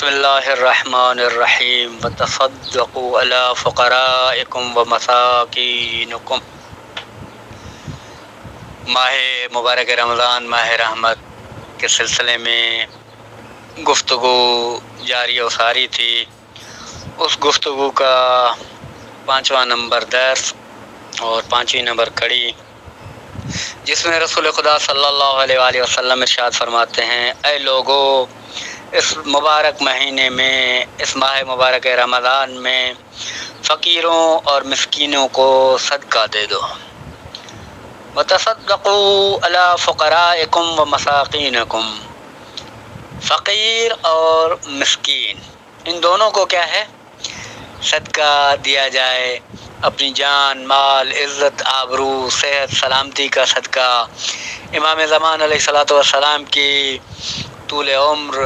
بسم اللہ الرحمن الرحیم وتصدقوا علی فقرائکم ومساکینکم۔ ماہ مبارک رمضان ماہ رحمت کے سلسلے میں گفتگو جاری و ساری تھی۔ اس گفتگو کا 5واں نمبر درس اور 5ویں نمبر کڑی، جس میں رسول خدا صلی اللہ علیہ وآلہ وسلم ارشاد فرماتے ہیں، اے لوگو، اس مبارک مہینے میں، اس ماہ مبارک رمضان میں فقیروں اور مسکینوں کو صدقہ دے دو۔ وتصدقوا علی فقرائکم ومساکینکم۔ فقیر اور مسکین، ان دونوں کو کیا ہے؟ صدقہ دیا جائے۔ اپنی جان، مال، عزت، آبرو، صحت، سلامتی کا صدقہ، امام زمان علیہ السلام کی طول عمر،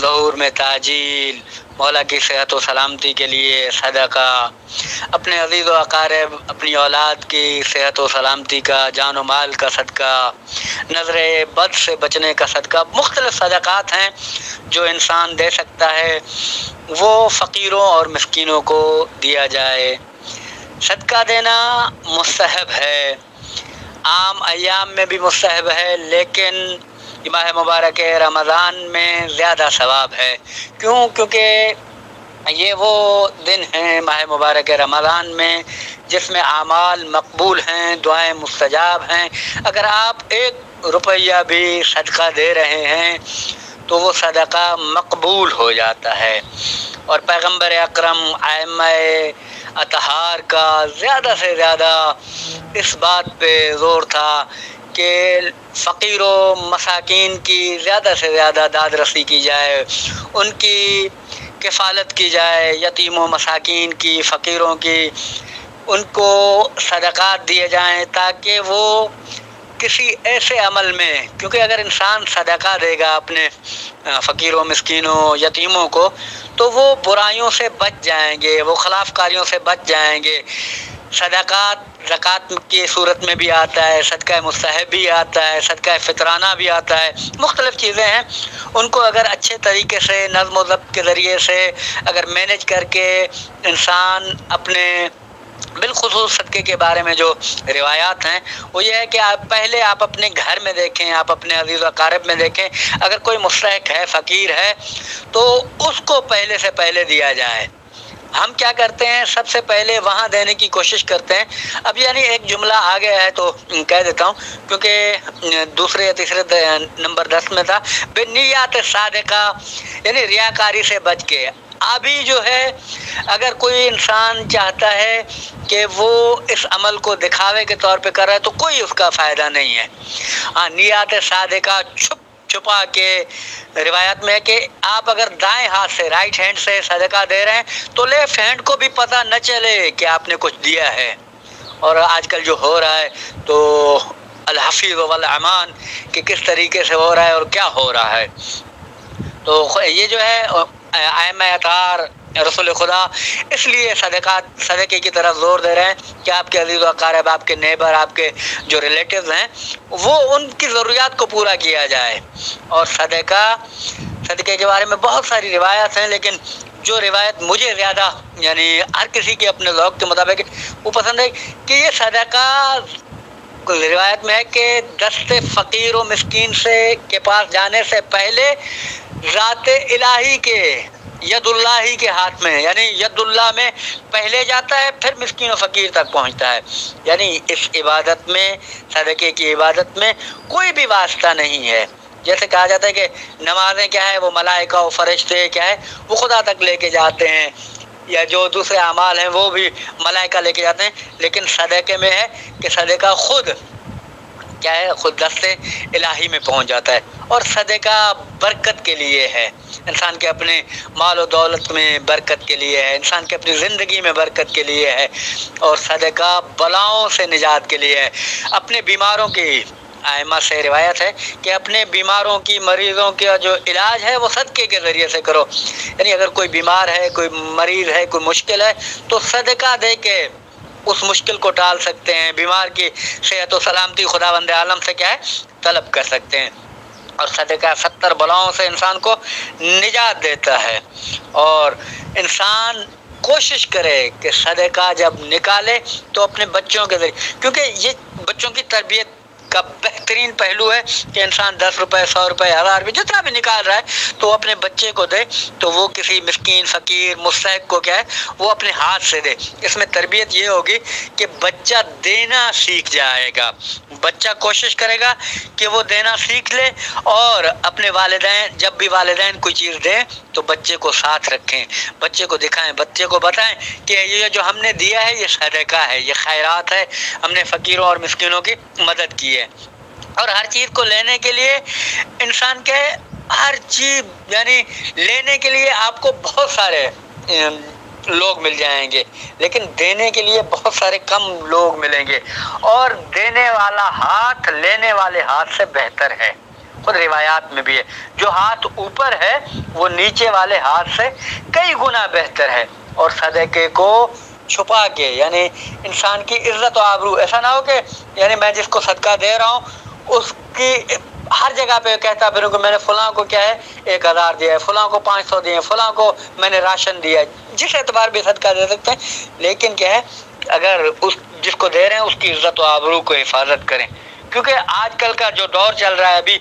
ظہور میں تعجیل، مولا کی صحت و سلامتی کے لیے صدقہ، اپنے عزیز و اقارب، اپنی اولاد کی صحت و سلامتی کا، جان و مال کا صدقہ، نظر بد سے بچنے کا صدقہ، مختلف صدقات ہیں جو انسان دے سکتا ہے، وہ فقیروں اور مسکینوں کو دیا جائے۔ صدقہ دینا مستحب ہے، عام ایام میں بھی مستحب ہے، لیکن ماہ مبارک رمضان میں زیادہ ثواب ہے۔ کیونکہ یہ وہ دن ہیں ماہ مبارک رمضان میں جس میں اعمال مقبول ہیں، دعائیں مستجاب ہیں۔ اگر آپ 1 روپیہ بھی صدقہ دے رہے ہیں تو وہ صدقہ مقبول ہو جاتا ہے۔ اور پیغمبر اکرم ائمہ اطہار کا زیادہ سے زیادہ اس بات پہ زور تھا کہ فقیر و مساکین کی زیادہ سے زیادہ داد رسی کی جائے، ان کی کفالت کی جائے، یتیم و مساکین کی، فقیروں کی، ان کو صدقات دیے جائیں تاکہ وہ کسی ایسے عمل میں، کیونکہ اگر انسان صدقہ دے گا اپنے فقیروں، مسکینوں، یتیموں کو، تو وہ برائیوں سے بچ جائیں گے، وہ خلاف کاریوں سے بچ جائیں گے۔ صدقات زکوٰۃ کی صورت میں بھی آتا ہے، صدقہ مستحب بھی آتا ہے، صدقہ فطرانہ بھی آتا ہے، مختلف چیزیں ہیں۔ ان کو اگر اچھے طریقے سے نظم و ضبط کے ذریعے سے اگر مینج کر کے انسان اپنے بالخصوص صدقے کے بارے میں جو روایات ہیں وہ یہ ہے کہ آپ اپنے گھر میں دیکھیں، آپ اپنے عزیز و اقارب میں دیکھیں، اگر کوئی مستحق ہے، فقیر ہے، تو اس کو پہلے سے پہلے دیا جائے۔ ہم کیا کرتے ہیں؟ سب سے پہلے وہاں دینے کی کوشش کرتے ہیں۔ اب یعنی ایک جملہ آ گیا ہے تو کہہ دیتا ہوں، کیونکہ دوسرے یا تیسرے نمبر 10 میں تھا، بنیات صادقہ، یعنی ریاکاری سے بچ کے۔ ابھی جو ہے اگر کوئی انسان چاہتا ہے کہ وہ اس عمل کو دکھاوے کے طور پہ کر رہا ہے تو کوئی اس کا فائدہ نہیں ہے۔ نیات صادقہ چھپا کے، روایت میں ہے کہ آپ اگر دائیں ہاتھ سے، رائٹ ہینڈ سے صدقہ دے رہے ہیں تو لیفٹ ہینڈ کو بھی پتہ نہ چلے کہ آپ نے کچھ دیا ہے۔ اور آج کل جو ہو رہا ہے تو الحفیظ والامان کہ کس طریقے سے ہو رہا ہے اور کیا ہو رہا ہے۔ تو یہ جو ہے ائمہ اطہار رسول خدا اس لیے صدقے کی طرف زور دے رہے ہیں کہ آپ کے عزیز و اقارب، آپ کے نیبر، آپ کے جو ریلیٹیوز ہیں، وہ ان کی ضروریات کو پورا کیا جائے۔ اور صدقے کے بارے میں بہت ساری روایات ہیں، لیکن جو روایت مجھے زیادہ، یعنی ہر کسی کے اپنے ذوق کے مطابق وہ پسند ہے، کہ یہ صدقہ روایت میں ہے کہ دست فقیر و مسکین کے پاس جانے سے پہلے ذات الہی کے، ید اللہ کے ہاتھ میں، یعنی ید اللہ میں پہلے جاتا ہے، پھر مسکین و فقیر تک پہنچتا ہے۔ یعنی اس عبادت میں، صدقے کی عبادت میں کوئی بھی واسطہ نہیں ہے۔ جیسے کہا جاتا ہے کہ نمازیں کیا ہے، وہ ملائکہ و فرشتے کیا ہے، وہ خدا تک لے کے جاتے ہیں، یا جو دوسرے اعمال ہیں وہ بھی ملائکہ لے کے جاتے ہیں، لیکن صدقے میں ہے کہ صدقہ خود کیا ہے، خود دست الہی میں پہنچ جاتا ہے۔ اور صدقہ برکت کے لیے ہے، انسان کے اپنے مال و دولت میں برکت کے لیے ہے، انسان کے اپنی زندگی میں برکت کے لیے ہے، اور صدقہ بلاؤں سے نجات کے لیے ہے۔ اپنے بیماروں کی، ائمہ سے روایت ہے کہ اپنے بیماروں کی، مریضوں کا جو علاج ہے وہ صدقے کے ذریعے سے کرو۔ یعنی اگر کوئی بیمار ہے، کوئی مریض ہے، کوئی مشکل ہے، تو صدقہ دے کے اس مشکل کو ٹال سکتے ہیں، بیمار کی صحت و سلامتی خداوند عالم سے کیا ہے، طلب کر سکتے ہیں۔ اور صدقہ 70 بلاؤں سے انسان کو نجات دیتا ہے۔ اور انسان کوشش کرے کہ صدقہ جب نکالے تو اپنے بچوں کے ذریعے، کیونکہ یہ بچوں کی تربیت کا بہترین پہلو ہے کہ انسان 10 روپے 100 روپے 1000 روپے جتنا بھی نکال رہا ہے تو اپنے بچے کو دے، تو وہ کسی مسکین فقیر مستحق کو کیا ہے وہ اپنے ہاتھ سے دے۔ اس میں تربیت یہ ہوگی کہ بچہ دینا سیکھ جائے گا، بچہ کوشش کرے گا کہ وہ دینا سیکھ لے، اور اپنے والدین جب بھی والدین کوئی چیز دیں تو بچے کو ساتھ رکھیں، بچے کو دکھائیں، بچے کو بتائیں کہ یہ جو ہم نے دیا ہے یہ صدقہ ہے، یہ خیرات ہے، ہم نے فقیروں اور مسکینوں کی مدد کی ہے۔ اور ہر چیز کو لینے کے لیے انسان کے ہر چیز یعنی لینے کے لیے آپ کو بہت سارے لوگ مل جائیں گے، لیکن دینے کے لیے بہت سارے کم لوگ ملیں گے، اور دینے والا ہاتھ لینے والے ہاتھ سے بہتر ہے۔ خود روایات میں بھی ہے، جو ہاتھ اوپر ہے وہ نیچے والے ہاتھ سے کئی گنا بہتر ہے۔ اور صدقے کو چھپا کے یعنی انسان کی عزت و آبرو، ایسا نہ ہو کہ یعنی میں جس کو صدقہ دے رہا ہوں اس کی ہر جگہ پہ کہتا پھروں کہ میں نے فلاں کو کیا ہے 1000 دیا ہے، فلاں کو 500 دیے، فلاں کو میں نے راشن دیا ہے، جس اعتبار بھی صدقہ دے سکتے ہیں، لیکن کیا ہے اگر اس جس کو دے رہے ہیں اس کی عزت و آبرو کو حفاظت کریں، کیونکہ آج کل کا جو دور چل رہا ہے ابھی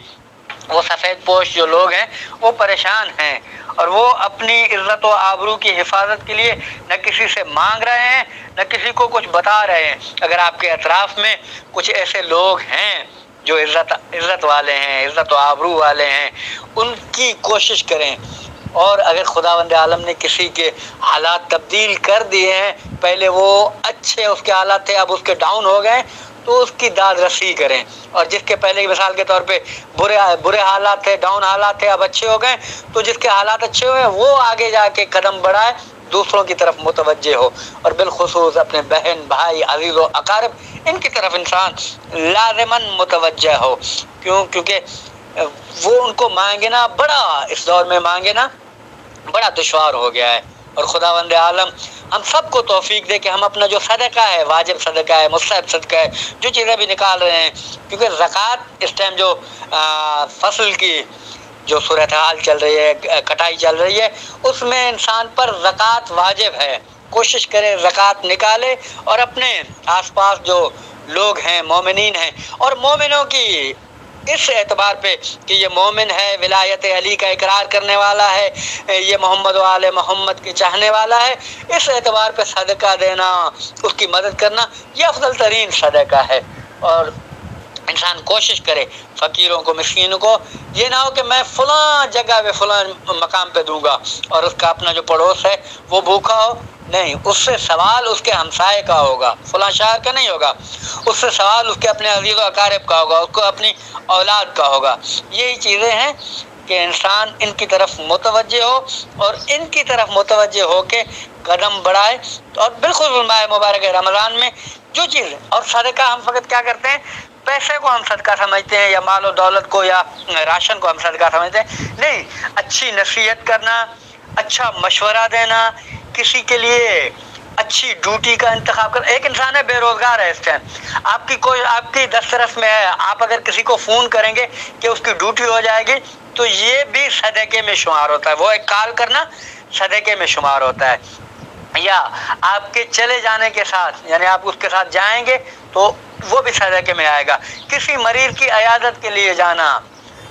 وہ سفید پوش جو لوگ ہیں وہ پریشان ہیں، اور وہ اپنی عزت و آبرو کی حفاظت کے لیے نہ کسی سے مانگ رہے ہیں نہ کسی کو کچھ بتا رہے ہیں۔ اگر آپ کے اطراف میں کچھ ایسے لوگ ہیں جو عزت والے ہیں، عزت و آبرو والے ہیں، ان کی کوشش کریں۔ اور اگر خداوند عالم نے کسی کے حالات تبدیل کر دیے ہیں، پہلے وہ اچھے اس کے حالات تھے اب اس کے ڈاؤن ہو گئے، تو اس کی داد رسی کریں، اور جس کے پہلے کی مثال کے طور پہ برے حالات تھے، ڈاؤن حالات تھے، اب اچھے ہو گئے، تو جس کے حالات اچھے ہوئے وہ آگے جا کے قدم بڑھائے، دوسروں کی طرف متوجہ ہو، اور بالخصوص اپنے بہن بھائی عزیز و اقارب ان کی طرف انسان لازماً متوجہ ہو، کیونکہ وہ ان کو مانگنا بڑا اس دور میں مانگنا بڑا دشوار ہو گیا ہے۔ اور خداوند عالم ہم سب کو توفیق دے کہ ہم اپنا جو صدقہ ہے، واجب صدقہ ہے، مستحب صدقہ ہے، جو چیزیں بھی نکال رہے ہیں، کیونکہ زکوٰۃ اس ٹائم جو فصل کی جو صورتحال چل رہی ہے، کٹائی چل رہی ہے، اس میں انسان پر زکوٰۃ واجب ہے، کوشش کرے زکوٰۃ نکالے، اور اپنے آس پاس جو لوگ ہیں مومنین ہیں، اور مومنوں کی اس اعتبار پہ کہ یہ مومن ہے، ولایت علی کا اقرار کرنے والا ہے، یہ محمد و آل محمد کے چاہنے والا ہے، اس اعتبار پہ صدقہ دینا، اس کی مدد کرنا یہ افضل ترین صدقہ ہے۔ اور انسان کوشش کرے فقیروں کو، مسکینوں کو، یہ نہ ہو کہ میں فلاں جگہ پہ فلاں مقام پہ دوں گا اور اس کا اپنا جو پڑوس ہے وہ بھوکا ہو، نہیں، اس سے سوال اس کے ہمسائے کا ہوگا، فلاں شہر کا نہیں ہوگا، اس سے سوال اس کے اپنے عزیز و اقارب کا ہوگا، اس کو اپنی اولاد کا ہوگا۔ یہی چیزیں ہیں کہ انسان ان کی طرف متوجہ ہو، اور ان کی طرف متوجہ ہو کے قدم بڑھائے، اور بالکل ماہ مبارک رمضان میں جو چیز، اور صدقہ ہم فقط کیا کرتے ہیں، پیسے کو ہم صدقہ سمجھتے ہیں، یا مال و دولت کو یا راشن کو ہم صدقہ سمجھتے ہیں، نہیں، اچھی نصیحت کرنا، اچھا مشورہ دینا، کسی کے لیے اچھی ڈیوٹی کا انتخاب کرنا۔ ایک انسان ہے بے روزگار ہے اس ٹائم، آپ کی دسترس میں ہے، آپ اگر کسی کو فون کریں گے کہ اس کی ڈیوٹی ہو جائے گی تو یہ بھی صدقے میں شمار ہوتا ہے، وہ ایک کال کرنا صدقے میں شمار ہوتا ہے۔ یا آپ کے چلے جانے کے ساتھ یعنی آپ اس کے ساتھ جائیں گے تو وہ بھی صدقے میں آئے گا، کسی مریض کی عیادت کے لیے جانا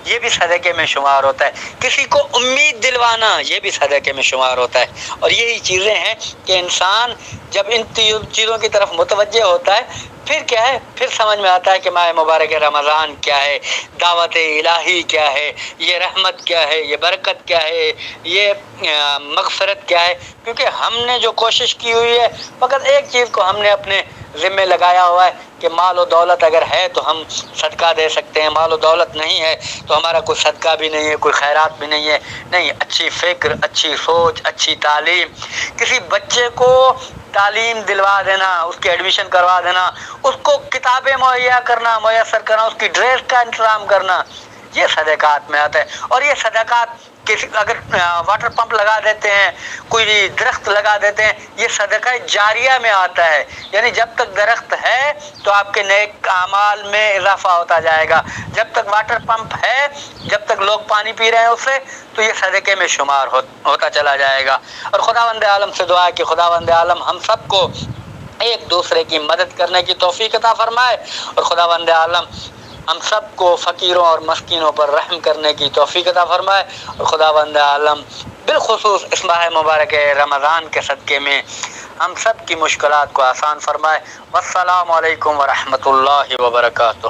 یہ بھی صدقے میں شمار ہوتا ہے، کسی کو امید دلوانا یہ بھی صدقے میں شمار ہوتا ہے۔ اور یہی چیزیں ہیں کہ انسان جب ان چیزوں کی طرف متوجہ ہوتا ہے پھر کیا ہے، پھر سمجھ میں آتا ہے کہ ماہ مبارک رمضان کیا ہے، دعوت الہی کیا ہے، یہ رحمت کیا ہے، یہ برکت کیا ہے، یہ مغفرت کیا ہے۔ کیونکہ ہم نے جو کوشش کی ہوئی ہے فقط ایک چیز کو ہم نے اپنے ذمہ لگایا ہوا ہے کہ مال و دولت اگر ہے تو ہم صدقہ دے سکتے ہیں، مال و دولت نہیں ہے تو ہمارا کوئی صدقہ بھی نہیں ہے، کوئی خیرات بھی نہیں ہے۔ نہیں، اچھی فکر، اچھی سوچ، اچھی تعلیم، کسی بچے کو تعلیم دلوا دینا، اس کی ایڈمیشن کروا دینا، اس کو کتابیں مہیا کرنا، میسر کرنا، اس کی ڈریس کا انتظام کرنا، یہ صدقات میں آتا ہے۔ اور یہ صدقات اگر واٹر پمپ لگا دیتے ہیں، کوئی درخت لگا دیتے ہیں، یہ صدقہ جاریہ میں آتا ہے، یعنی جب تک درخت ہے تو آپ کے نیک اعمال میں اضافہ ہوتا جائے گا، جب تک واٹر پمپ ہے، جب تک لوگ پانی پی رہے ہیں اس سے، تو یہ صدقے میں شمار ہوتا چلا جائے گا۔ اور خداوند عالم سے دعا ہے کہ خداوند عالم ہم سب کو ایک دوسرے کی مدد کرنے کی توفیق عطا فرمائے، اور خداوند عالم ہم سب کو فقیروں اور مسکینوں پر رحم کرنے کی توفیق عطا فرمائے، اور خداوند عالم بالخصوص اس ماہ مبارک رمضان کے صدقے میں ہم سب کی مشکلات کو آسان فرمائے۔ والسلام علیکم ورحمۃ اللہ وبرکاتہ۔